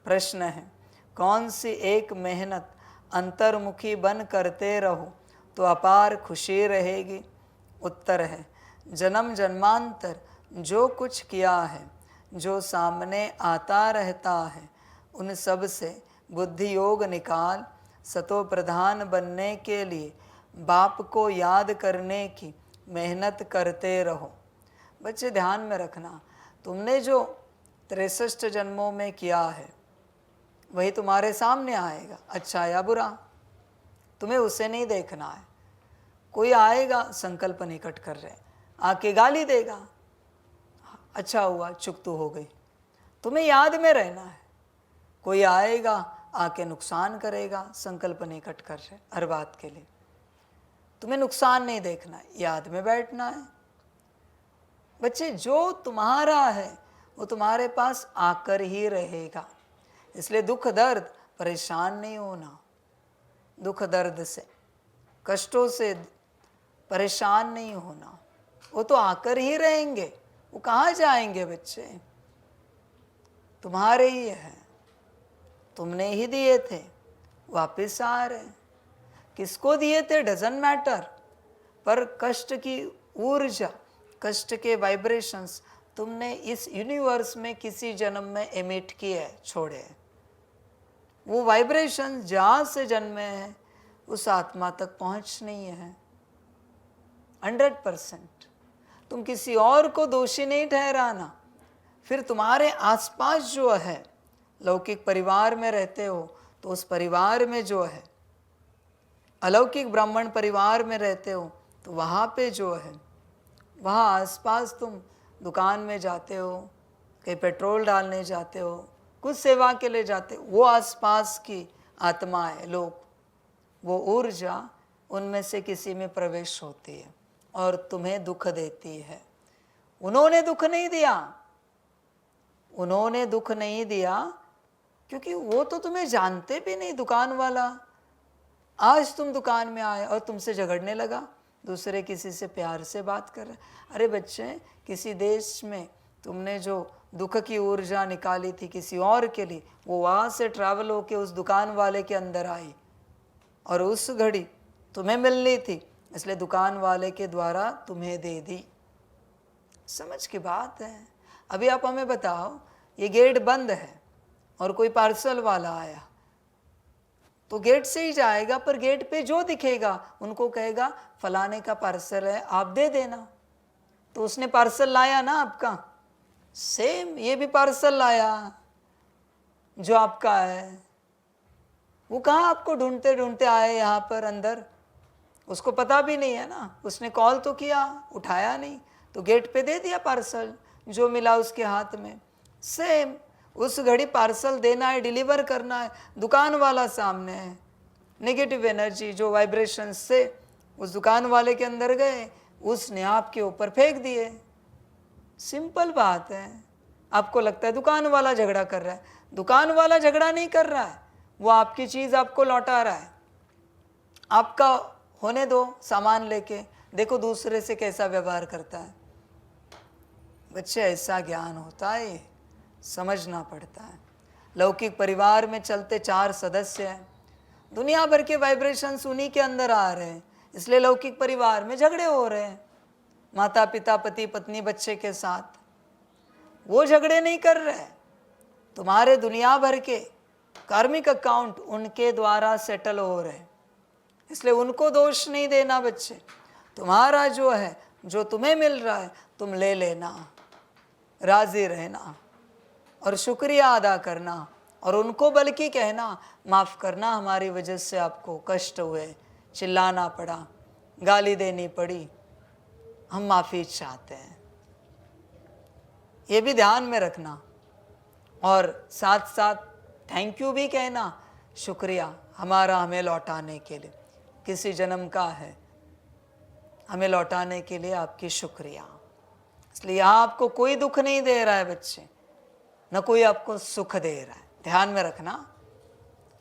प्रश्न है, कौन सी एक मेहनत अंतर्मुखी बन करते रहो तो अपार खुशी रहेगी? उत्तर है, जन्म जन्मांतर जो कुछ किया है, जो सामने आता रहता है, उन सब से बुद्धि योग निकाल सतो प्रधान बनने के लिए बाप को याद करने की मेहनत करते रहो। बच्चे ध्यान में रखना, तुमने जो 63 जन्मों में किया है वही तुम्हारे सामने आएगा, अच्छा या बुरा। तुम्हें उसे नहीं देखना है। कोई आएगा संकल्प निकट कर रहे, आके गाली देगा, अच्छा हुआ चुप तो हो गई, तुम्हें याद में रहना है। कोई आएगा आके नुकसान करेगा, संकल्प निकट कर रहे हर बात के लिए, तुम्हें नुकसान नहीं देखना है, याद में बैठना है। बच्चे जो तुम्हारा है वो तुम्हारे पास आकर ही रहेगा, इसलिए दुख दर्द परेशान नहीं होना। दुख दर्द से कष्टों से परेशान नहीं होना, वो तो आकर ही रहेंगे, वो कहाँ जाएंगे बच्चे, तुम्हारे ही है, तुमने ही दिए थे, वापस आ रहे। किसको दिए थे डजंट मैटर, पर कष्ट की ऊर्जा, कष्ट के वाइब्रेशंस तुमने इस यूनिवर्स में किसी जन्म में एमिट किए, छोड़े। वो वाइब्रेशन जहाँ से जन्मे हैं उस आत्मा तक पहुँच नहीं है 100%। तुम किसी और को दोषी नहीं ठहराना। फिर तुम्हारे आसपास जो है, लौकिक परिवार में रहते हो तो उस परिवार में जो है, अलौकिक ब्राह्मण परिवार में रहते हो तो वहाँ पे जो है, वहाँ आसपास तुम दुकान में जाते हो, कहीं पेट्रोल डालने जाते हो, कुछ सेवा के लिए जाते हो, वो आसपास की आत्मा है, लोग, वो ऊर्जा उनमें से किसी में प्रवेश होती है और तुम्हें दुख देती है। उन्होंने दुख नहीं दिया, उन्होंने दुख नहीं दिया क्योंकि वो तो तुम्हें जानते भी नहीं। दुकान वाला आज तुम दुकान में आए और तुमसे झगड़ने लगा, दूसरे किसी से प्यार से बात कर रहे। अरे बच्चे, किसी देश में तुमने जो दुख की ऊर्जा निकाली थी किसी और के लिए, वो वहाँ से ट्रैवल होके उस दुकान वाले के अंदर आई और उस घड़ी तुम्हें मिलनी थी, इसलिए दुकान वाले के द्वारा तुम्हें दे दी। समझ की बात है। अभी आप हमें बताओ, ये गेट बंद है और कोई पार्सल वाला आया तो गेट से ही जाएगा, पर गेट पे जो दिखेगा उनको कहेगा फलाने का पार्सल है, आप दे देना। तो उसने पार्सल लाया ना आपका, सेम ये भी पार्सल लाया जो आपका है। वो कहाँ आपको ढूंढते ढूंढते आए यहाँ पर अंदर, उसको पता भी नहीं है ना, उसने कॉल तो किया, उठाया नहीं, तो गेट पे दे दिया पार्सल जो मिला उसके हाथ में। सेम उस घड़ी पार्सल देना है, डिलीवर करना है, दुकान वाला सामने है। नेगेटिव एनर्जी जो वाइब्रेशन से उस दुकान वाले के अंदर गए, उसने आपके ऊपर फेंक दिए। सिंपल बात है। आपको लगता है दुकान वाला झगड़ा कर रहा है, दुकान वाला झगड़ा नहीं कर रहा है, वो आपकी चीज़ आपको लौटा रहा है। आपका होने दो, सामान लेके देखो दूसरे से कैसा व्यवहार करता है। बच्चे, ऐसा ज्ञान होता है, समझना पड़ता है। लौकिक परिवार में चलते 4 सदस्य हैं, दुनिया भर के वाइब्रेशंस उन्हीं के अंदर आ रहे हैं, इसलिए लौकिक परिवार में झगड़े हो रहे हैं। माता पिता, पति पत्नी, बच्चे के साथ वो झगड़े नहीं कर रहे। तुम्हारे दुनिया भर के कार्मिक अकाउंट उनके द्वारा सेटल हो रहे, इसलिए उनको दोष नहीं देना। बच्चे, तुम्हारा जो है, जो तुम्हें मिल रहा है तुम ले लेना, राजी रहना और शुक्रिया अदा करना, और उनको बल्कि कहना माफ़ करना, हमारी वजह से आपको कष्ट हुए, चिल्लाना पड़ा, गाली देनी पड़ी, हम माफ़ी चाहते हैं। ये भी ध्यान में रखना, और साथ साथ थैंक यू भी कहना, शुक्रिया हमारा हमें लौटाने के लिए, किसी जन्म का है, हमें लौटाने के लिए आपकी शुक्रिया। इसलिए यहाँ आपको कोई दुख नहीं दे रहा है बच्चे, न कोई आपको सुख दे रहा है। ध्यान में रखना,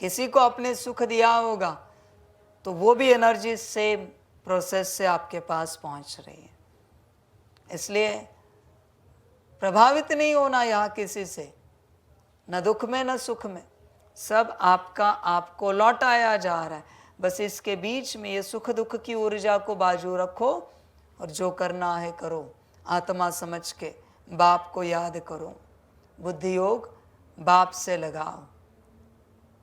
किसी को आपने सुख दिया होगा तो वो भी एनर्जी सेम प्रोसेस से आपके पास पहुंच रही है। इसलिए प्रभावित नहीं होना यहाँ किसी से, न दुख में न सुख में, सब आपका आपको लौटाया जा रहा है। बस इसके बीच में ये सुख दुख की ऊर्जा को बाजू रखो और जो करना है करो। आत्मा समझ के बाप को याद करो। बुद्धि योग बाप से लगाओ।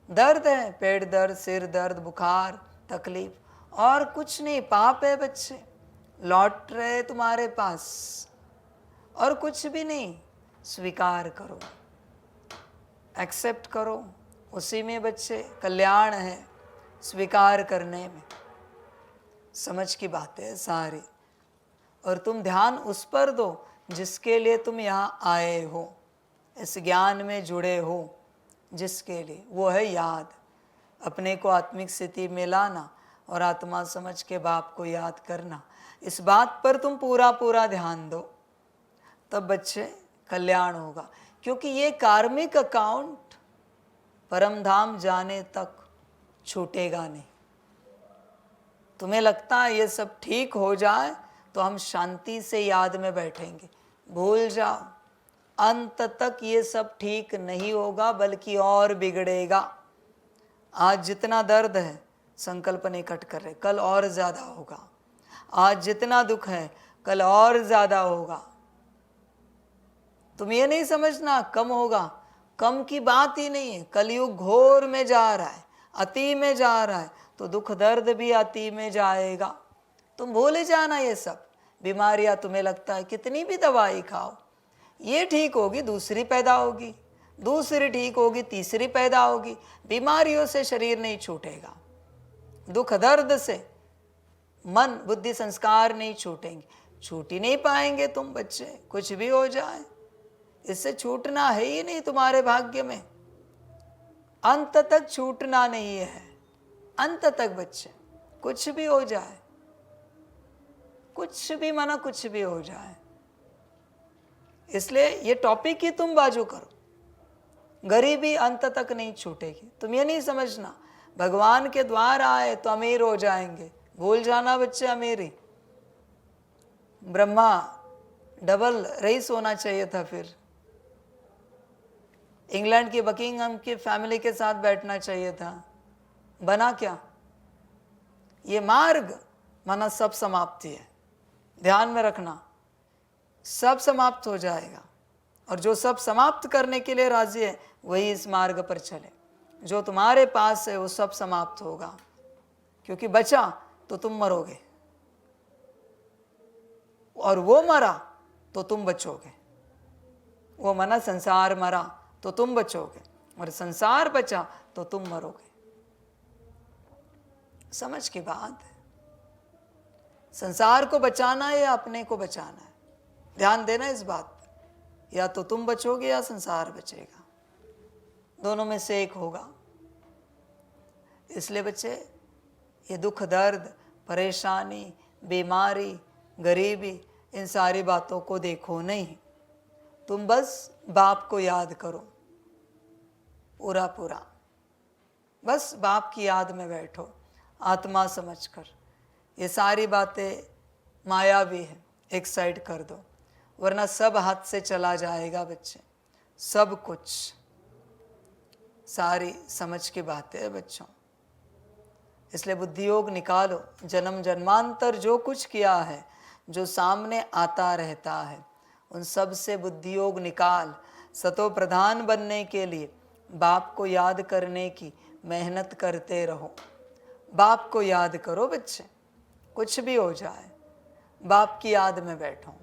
दर्द है, पेट दर्द, सिर दर्द, बुखार, तकलीफ, और कुछ नहीं। पाप है बच्चे, लौट रहे तुम्हारे पास, और कुछ भी नहीं। स्वीकार करो, एक्सेप्ट करो, उसी में बच्चे कल्याण है। स्वीकार करने में समझ की बातें है सारी। और तुम ध्यान उस पर दो जिसके लिए तुम यहाँ आए हो, इस ज्ञान में जुड़े हो जिसके लिए, वो है याद। अपने को आत्मिक स्थिति में लाना और आत्मा समझ के बाप को याद करना। इस बात पर तुम पूरा पूरा ध्यान दो, तब बच्चे कल्याण होगा। क्योंकि ये कार्मिक अकाउंट परम धाम जाने तक छूटेगा नहीं। तुम्हें लगता है ये सब ठीक हो जाए तो हम शांति से याद में बैठेंगे, भूल जाओ। अंत तक ये सब ठीक नहीं होगा, बल्कि और बिगड़ेगा। आज जितना दर्द है संकल्प नहीं कट कर रहे, कल और ज़्यादा होगा। आज जितना दुख है कल और ज़्यादा होगा। तुम ये नहीं समझना कम होगा, कम की बात ही नहीं है। कलयुग घोर में जा रहा है, अति में जा रहा है, तो दुख दर्द भी अति में जाएगा। तुम भूल जाना ये सब बीमारियां। तुम्हें लगता है कितनी भी दवाई खाओ, ये ठीक होगी दूसरी पैदा होगी, दूसरी ठीक होगी तीसरी पैदा होगी। बीमारियों से शरीर नहीं छूटेगा, दुख दर्द से मन बुद्धि संस्कार नहीं छूटेंगे। छूट ही नहीं पाएंगे तुम बच्चे, कुछ भी हो जाए। इससे छूटना है ही नहीं तुम्हारे भाग्य में। अंत तक छूटना नहीं है, अंत तक बच्चे। कुछ भी हो जाए, कुछ भी माना कुछ भी हो जाए। इसलिए ये टॉपिक ही तुम बाजू करो। गरीबी अंत तक नहीं छूटेगी। तुम ये नहीं समझना भगवान के द्वार आए तो अमीर हो जाएंगे, भूल जाना बच्चे अमीरी। ब्रह्मा डबल रईस होना चाहिए था, फिर इंग्लैंड की बकिंगहम की फैमिली के साथ बैठना चाहिए था। बना क्या? ये मार्ग माना सब समाप्ति है। ध्यान में रखना, सब समाप्त हो जाएगा। और जो सब समाप्त करने के लिए राजी है वही इस मार्ग पर चले। जो तुम्हारे पास है वो सब समाप्त होगा, क्योंकि बचा तो तुम मरोगे, और वो मरा तो तुम बचोगे। वो मना संसार मरा तो तुम बचोगे, और संसार बचा तो तुम मरोगे। समझ की बात है। संसार को बचाना है या अपने को बचाना है, ध्यान देना इस बात पर। या तो तुम बचोगे या संसार बचेगा, दोनों में से एक होगा। इसलिए बच्चे ये दुख दर्द परेशानी बीमारी गरीबी इन सारी बातों को देखो नहीं। तुम बस बाप को याद करो पूरा पूरा। बस बाप की याद में बैठो आत्मा समझकर। ये सारी बातें मायावी है, एक साइड कर दो, वरना सब हाथ से चला जाएगा बच्चे। सब कुछ सारी समझ की बातें हैं बच्चों। इसलिए बुद्धि योग निकालो। जन्म जन्मांतर जो कुछ किया है, जो सामने आता रहता है, उन सब से बुद्धि योग निकाल। सतो प्रधान बनने के लिए बाप को याद करने की मेहनत करते रहो। बाप को याद करो बच्चे, कुछ भी हो जाए बाप की याद में बैठो।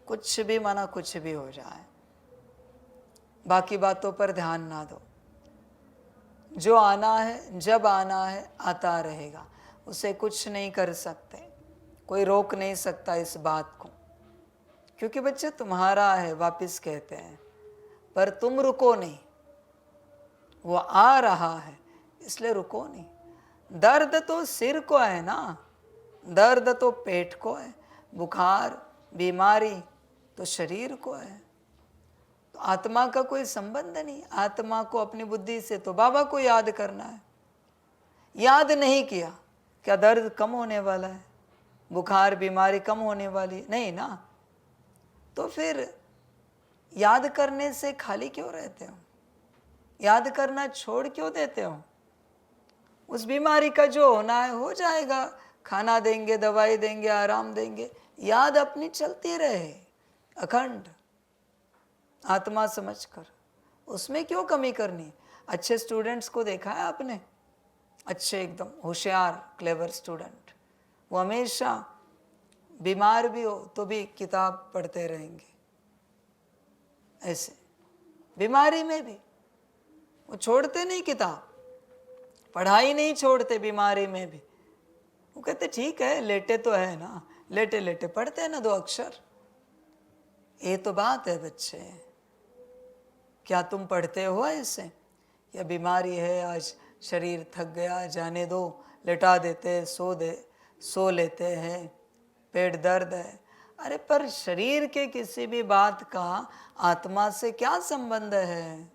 कुछ भी माना कुछ भी हो जाए, बाकी बातों पर ध्यान ना दो। जो आना है जब आना है आता रहेगा, उसे कुछ नहीं कर सकते, कोई रोक नहीं सकता इस बात को, क्योंकि बच्चे तुम्हारा है। वापिस कहते हैं, पर तुम रुको नहीं, वो आ रहा है इसलिए रुको नहीं। दर्द तो सिर को है ना, दर्द तो पेट को है, बुखार बीमारी तो शरीर को है। तो आत्मा का कोई संबंध नहीं। आत्मा को अपनी बुद्धि से तो बाबा को याद करना है। याद नहीं किया, क्या दर्द कम होने वाला है, बुखार बीमारी कम होने वाली नहीं ना। तो फिर याद करने से खाली क्यों रहते हो? याद करना छोड़ क्यों देते हो? उस बीमारी का जो होना है हो जाएगा, खाना देंगे, दवाई देंगे, आराम देंगे, याद अपनी चलती रहे अखंड, आत्मा समझकर। उसमें क्यों कमी करनी? अच्छे स्टूडेंट्स को देखा है आपने, अच्छे एकदम होशियार क्लेवर स्टूडेंट, वो हमेशा बीमार भी हो तो भी किताब पढ़ते रहेंगे। ऐसे बीमारी में भी वो छोड़ते नहीं किताब, पढ़ाई नहीं छोड़ते बीमारी में भी। वो कहते ठीक है, लेटे तो है ना, लेटे लेटे पढ़ते हैं ना 2 अक्षर। ये तो बात है बच्चे, क्या तुम पढ़ते हो ऐसे? या बीमारी है, आज शरीर थक गया, जाने दो, लेटा देते हैं, सो लेते हैं, पेट दर्द है। अरे पर शरीर के किसी भी बात का आत्मा से क्या संबंध है?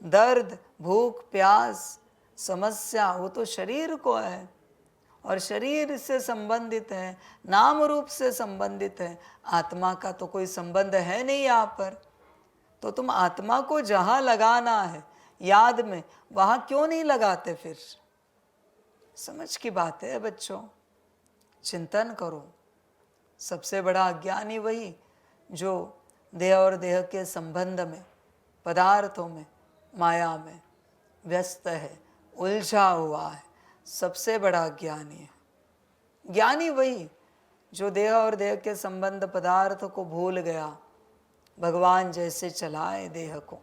दर्द, भूख, प्यास, समस्या वो तो शरीर को है, और शरीर से संबंधित है, नाम रूप से संबंधित है। आत्मा का तो कोई संबंध है नहीं यहाँ पर। तो तुम आत्मा को जहाँ लगाना है याद में, वहाँ क्यों नहीं लगाते फिर? समझ की बात है बच्चों, चिंतन करो। सबसे बड़ा अज्ञानी वही जो देह और देह के संबंध में, पदार्थों में, माया में व्यस्त है, उलझा हुआ है, सबसे बड़ा ज्ञानी है। ज्ञानी वही जो देह और देह के संबंध पदार्थ को भूल गया, भगवान जैसे चलाए देह को।